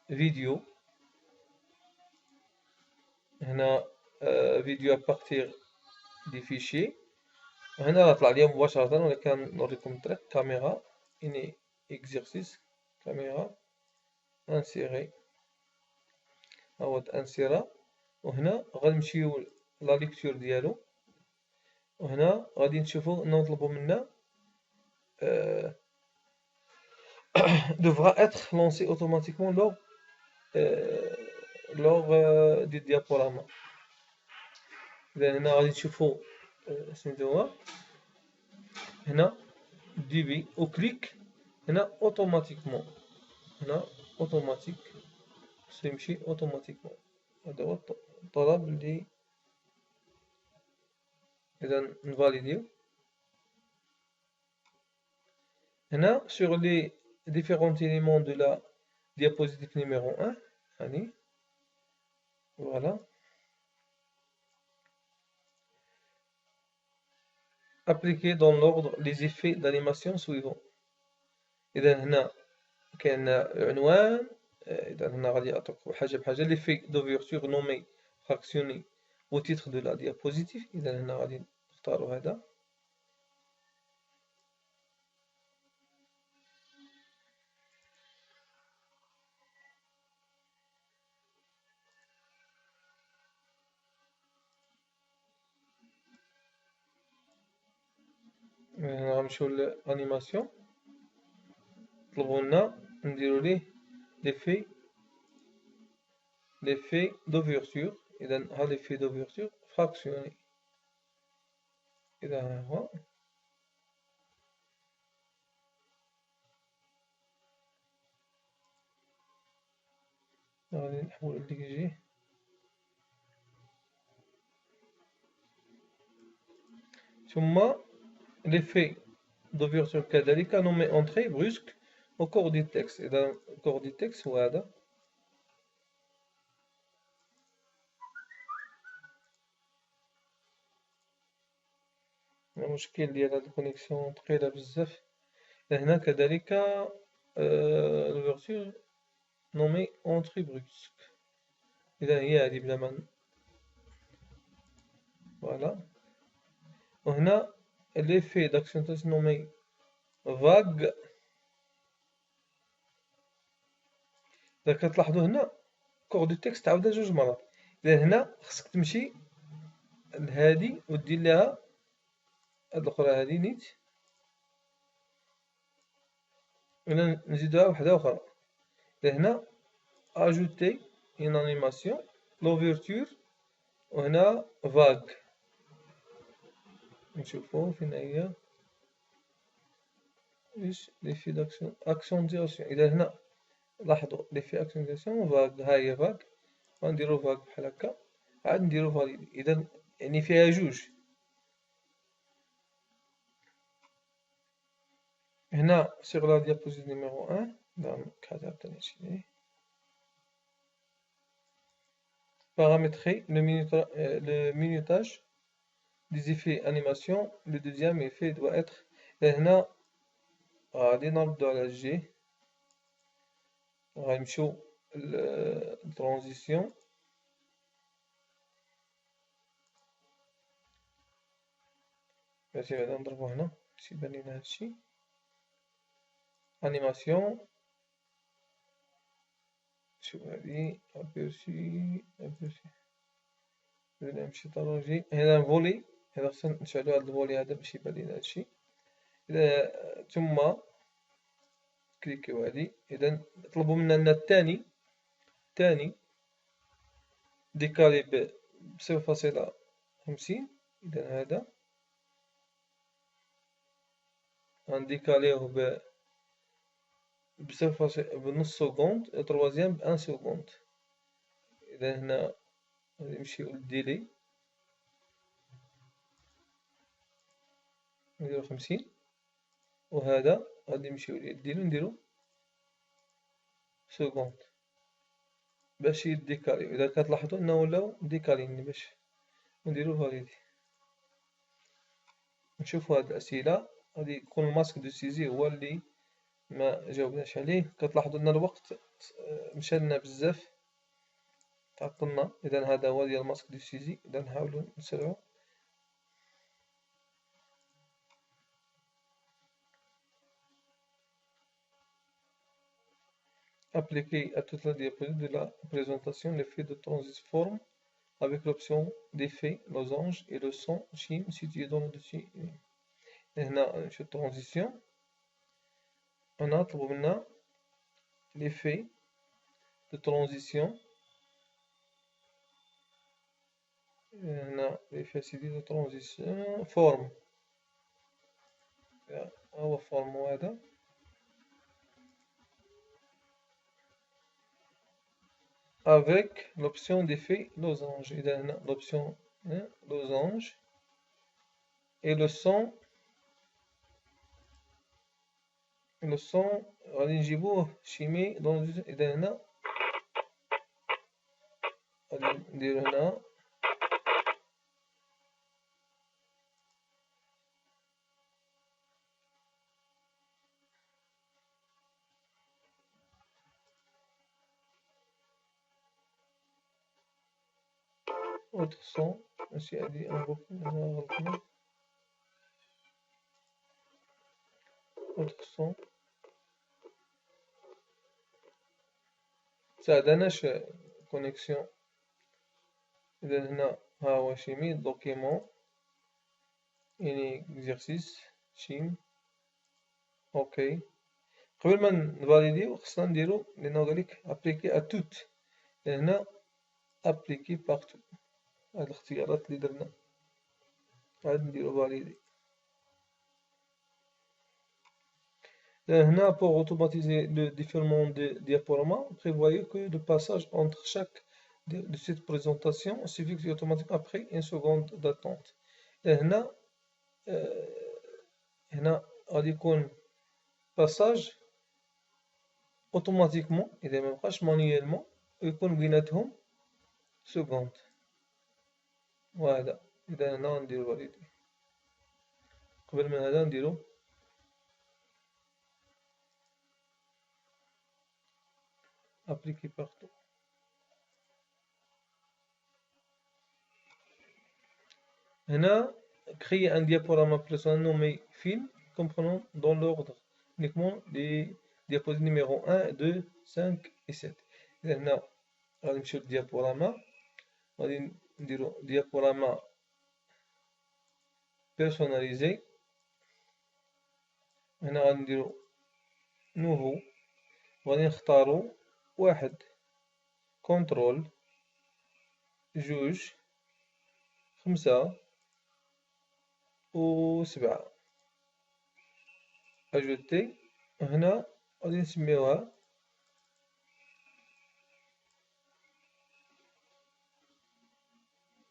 فيديو. هنا فيديو ابارتيغ دي فيشي. هنا راه طلع ليا مباشرة، ولكن نوريكم الطريق. كاميرا اني اكزيرسيس، كاميرا انسيري، هو انسيرا. وهنا غنمشيو لا ليكتور ديالو. وهنا غادي نشوفو نطلبو منا devra être lancé automatiquement lors du diaporama. إذا هنا غادي نشوفو سميتو هو هنا ديبي او كليك هنا اوتوماتيكمون. هنا اوتوماتيك خصو يمشي اوتوماتيكمون. هذا هو الطلب اللي إذا نفاليديو. هنا sur les différents éléments de la diapositive numéro 1. Allez, voilà. Appliquer dans l'ordre les effets d'animation suivants. إذا هنا كاين عنوان. إذا هنا غادي يعطيك حاجة بحاجة l'effet d'ouverture nommé fractionné au titre de la diapositive. إذا هنا غادي نختارو هذا. هنا غنمشيو للانيماسيون، نطلبو لنا نديرو ليه l'effet d'ouverture. إذا ها l'effet d'ouverture fractionné. إذا ها هو غادي نحول لديك الجهة. ثم l'effet d'ouverture كذلك nommé entrée brusque au cours du texte. إذا au cours du texte هو هذا. المشكل ديال هاد الكونيكسيون ثقيلة بزاف. هنا كذلك l'ouverture nommé entrée brusque. إذا هي هادي بلا ما فوالا. وهنا l'effet d'accentuation nommé vague. إذا كتلاحظوا هنا كور دو تكست عاودها جوج مرات. إذا هنا خصك تمشي لهادي ودير ليها هاد الأخرى هادي نيت. هنا نزيدوها وحدة أخرى. إذا هنا أجوتي une animation l'ouverture وهنا vague. نشوفو فين هي إيش l'effet d'accentuation. إذا هنا لاحظوا l'effet accentuation vague. ها هي vague. غنديرو vague بحال هكا عاد نديرو valide. إذا يعني فيها جوج. هنا sur la diapositive numéro 1 paramétrer le minutage des effets animation. Le deuxième effet doit être هنا غادي نردو على الجي. غنمشيو للترانزيسيون. ماشي بعدا نضربو هنا باش يبان لينا هادشي. انيماسيون شوف هادي ابيرسي نمشي طروجي. هنا فولي. هنا خصنا نشعلو هاد الفولي هذا باش يبان لينا هادشي. إذا ثم كليكيو هادي. إذا طلبو منا الثاني ديكالي ب0.50. إذا هذا غنديكاليوه بنص سكوند. التروازيام بان سكوند. إذا هنا غادي نمشيو للديلي نديرو 50. وهذا غادي نمشيو للديلي نديرو سكوند باش يديكاليو. إذا كتلاحظو أنه ولاو ديكاليين باش نديرو فاليدي. نشوفو هاد الأسئلة غادي يكون الماسك دو سيزي هو اللي ما جاوبناش عليه. كتلاحظوا أن الوقت مشى لنا بزاف، تعطلنا. إذا هذا هو ديال ماسك دو سيزي. إذا نحاولوا نسرعو. Appliquer à toute la diapositive de la présentation l'effet de transform avec l'option d'effet losange et le son chime situé dans le dessus. هنا نمشيو transition. هنا طلبوا منا l'effet de transition. هنا l'effet de transition forme. هو forme هذا. Avec l'option d'effet losange. إذا هنا l'option losange et le son غادي نجيبوه شيمي إذا هنا غادي نديرو هنا autre son. ماشي هادي هنا غلطنا. autre son مساعدناش كونيكسيون. إذا هنا ها هو شيمي دوكيمون يعني اكزرسيس شيم. اوكي. قبل ما نفاليديو خصنا نديرو لأنه قالك ابليكي ا توت. هنا ابليكي بارتو. هاد الاختيارات اللي درنا عاد نديرو فاليدي. Là, pour automatiser le défilement des diaporamas, prévoyez que le passage entre chaque de cette présentation s'effectue automatiquement après une seconde d'attente. هنا غادي يكون passage automatiquement إذا مبقاش manuellement ويكون بيناتهم seconde. وهذا إذا هنا نديرو فاليدي. قبل من هذا نديرو appliquer partout. Hena, créer un diaporama personnel nommé film, comprenant dans l'ordre uniquement les diapositives numéro 1, 2, 5 et 7. هنا غادي نمشيو للديابوراما، غادي نديرو diaporama personnalisé. هنا غادي نديرو nouveau، غادي نختارو 1 كونترول، 2 5 و 7 أجوتي. هنا غادي نسميوها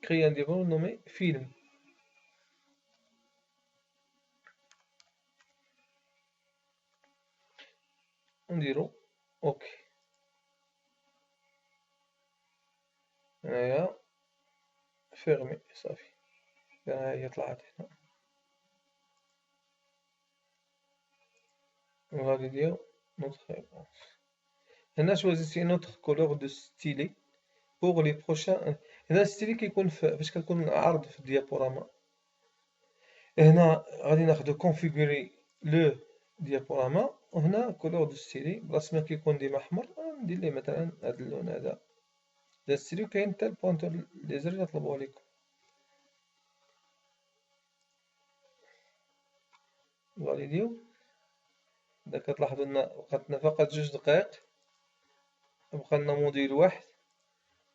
créer un diaporama nommé film. نديرو اوكي. هنايا فيرمي صافي. هي طلعت هنا. وغادي ندير notre réponse. هنا choisissez notre couleur de stylet pour les prochains. هنا ستيلي كيكون فاش كنكون عارض في الديابوراما. هنا غادي ناخدو configurer le diaporama. وهنا couleur de stylet بلاص ما كيكون ديما أحمر ندير ليه مثلا هاد اللون هذا. هاد ستيلي كاين حتى البوانتور ليزر اللي طلبوه ليكم. فاليديو. إذا كتلاحظوا أن بقاتنا فقط 2 دقائق، بقى لنا موديل واحد،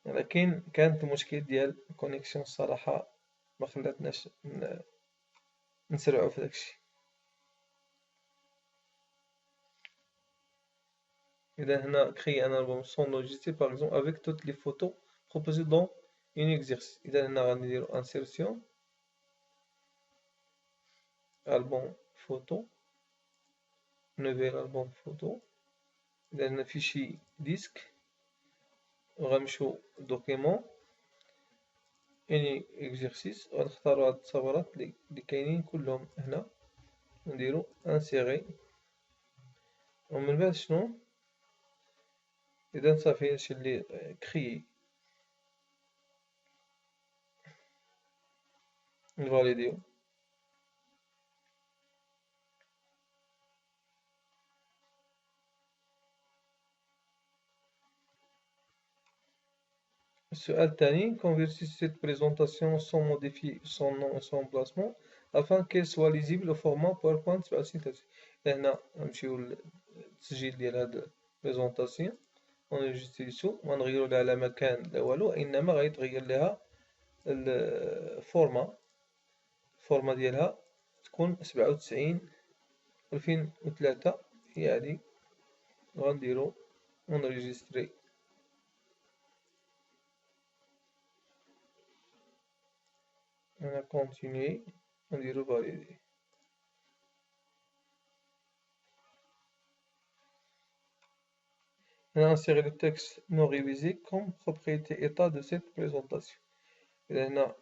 ولكن كانت المشكل ديال الكونيكسيون الصراحة مخلاتناش نسرعو في داكشي. إذا هنا créer un album sans logiciel par exemple avec toutes les photos proposées dans une exercice. إذا هنا غادي نديرو insertion album photo nouvel album photo. إذا هنا fichier disque وغنمشيو document اني اكزرسيس غنختارو هاد التصاورات اللي كاينين كلهم هنا ونديرو انسيغي ومن بعد شنو؟ إذا صافي هادشي اللي كخيي نفاليديو. السؤال الثاني: convertir cette présentation sans modifier son nom et son emplacement afin qu'elle soit lisible au format PowerPoint 67. هنا نمشيو للتسجيل ديال هاد البريزونطاسيون ونجلسو وغنغيرو لها لا مكان لا والو، إنما غيتغير لها الفورما ديالها تكون 97/2003. هي هادي غنديرو اونريجيستري. هنا كونتينيي ونديرو فاليدي. هنا insérer le texte non révisé comme propriété état de cette présentation. إذا هنا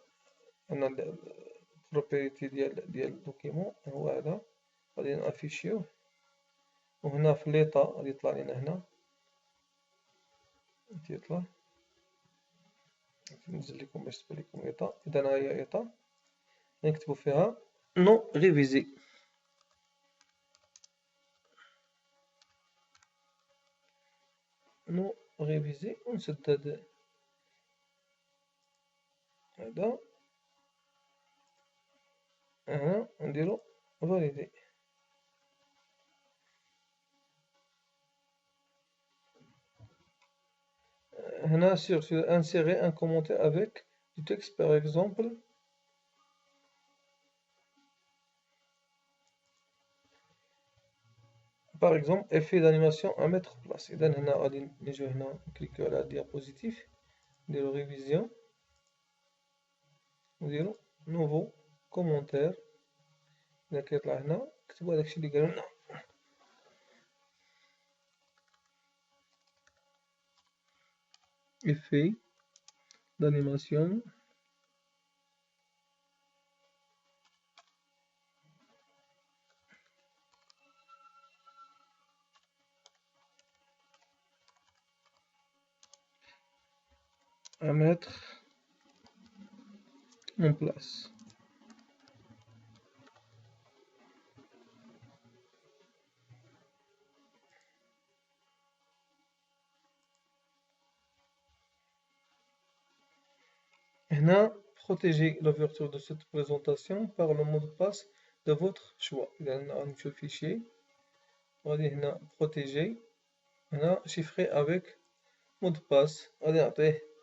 البروبريتي ديال الدوكيمون هو هذا، غادي نافيشيوه، وهنا في ليطا غادي يطلع لينا هنا تيطلع، ننزل لكم باش تبان لكم ايطا. إذا ها هي ايطا نكتبو فيها نو ريفيزي. نو ريفيزي ونسد هذا هنا ونديرو فاليدي. هنا sur insérer un commentaire avec du texte par exemple. Par exemple effet d'animation à mettre en place. إذا هنا غادي نجيو هنا نكليكيو على الديابوزيتيف نديرو ريفيزيون نديرو نوفو كومونتير. إذا كيطلع هنا نكتبو هداكشي اللي قالو لنا. effet d'animation à mettre en place. هنا protéger l'ouverture de cette présentation par le mot de passe de votre choix. إذا هنا نمشيو الفيشيي وغادي هنا protéger، هنا chiffré avec mot de passe غادي نعطيه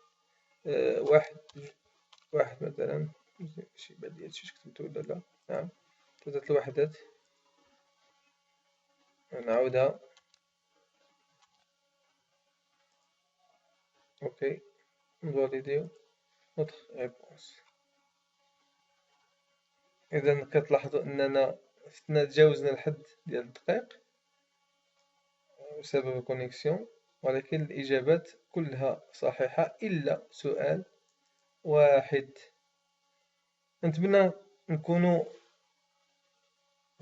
واحد مثلا، شي بعد هادشي كتبتو ولا لا؟ نعم، 3 الوحدات. نعاودها اوكي نفاليديو نوتخ ريبونس. إذا كتلاحظوا أننا تجاوزنا الحد ديال الدقائق بسبب الكونيكسيون، ولكن الإجابات كلها صحيحة إلا سؤال واحد. نتمنى نكونوا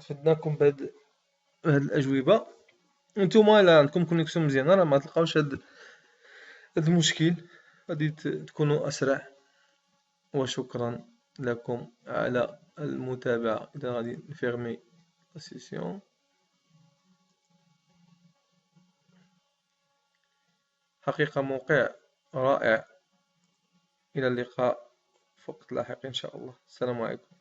فدناكم بهاد الأجوبة. نتوما إلا عندكم كونيكسيون مزيانة راه مغتلقاوش هاد المشكل، غادي تكونوا أسرع. وشكرا لكم على المتابعة. إذا غادي نفيرمي السيسيون. حقيقة موقع رائع. إلى اللقاء في وقت لاحق إن شاء الله. السلام عليكم.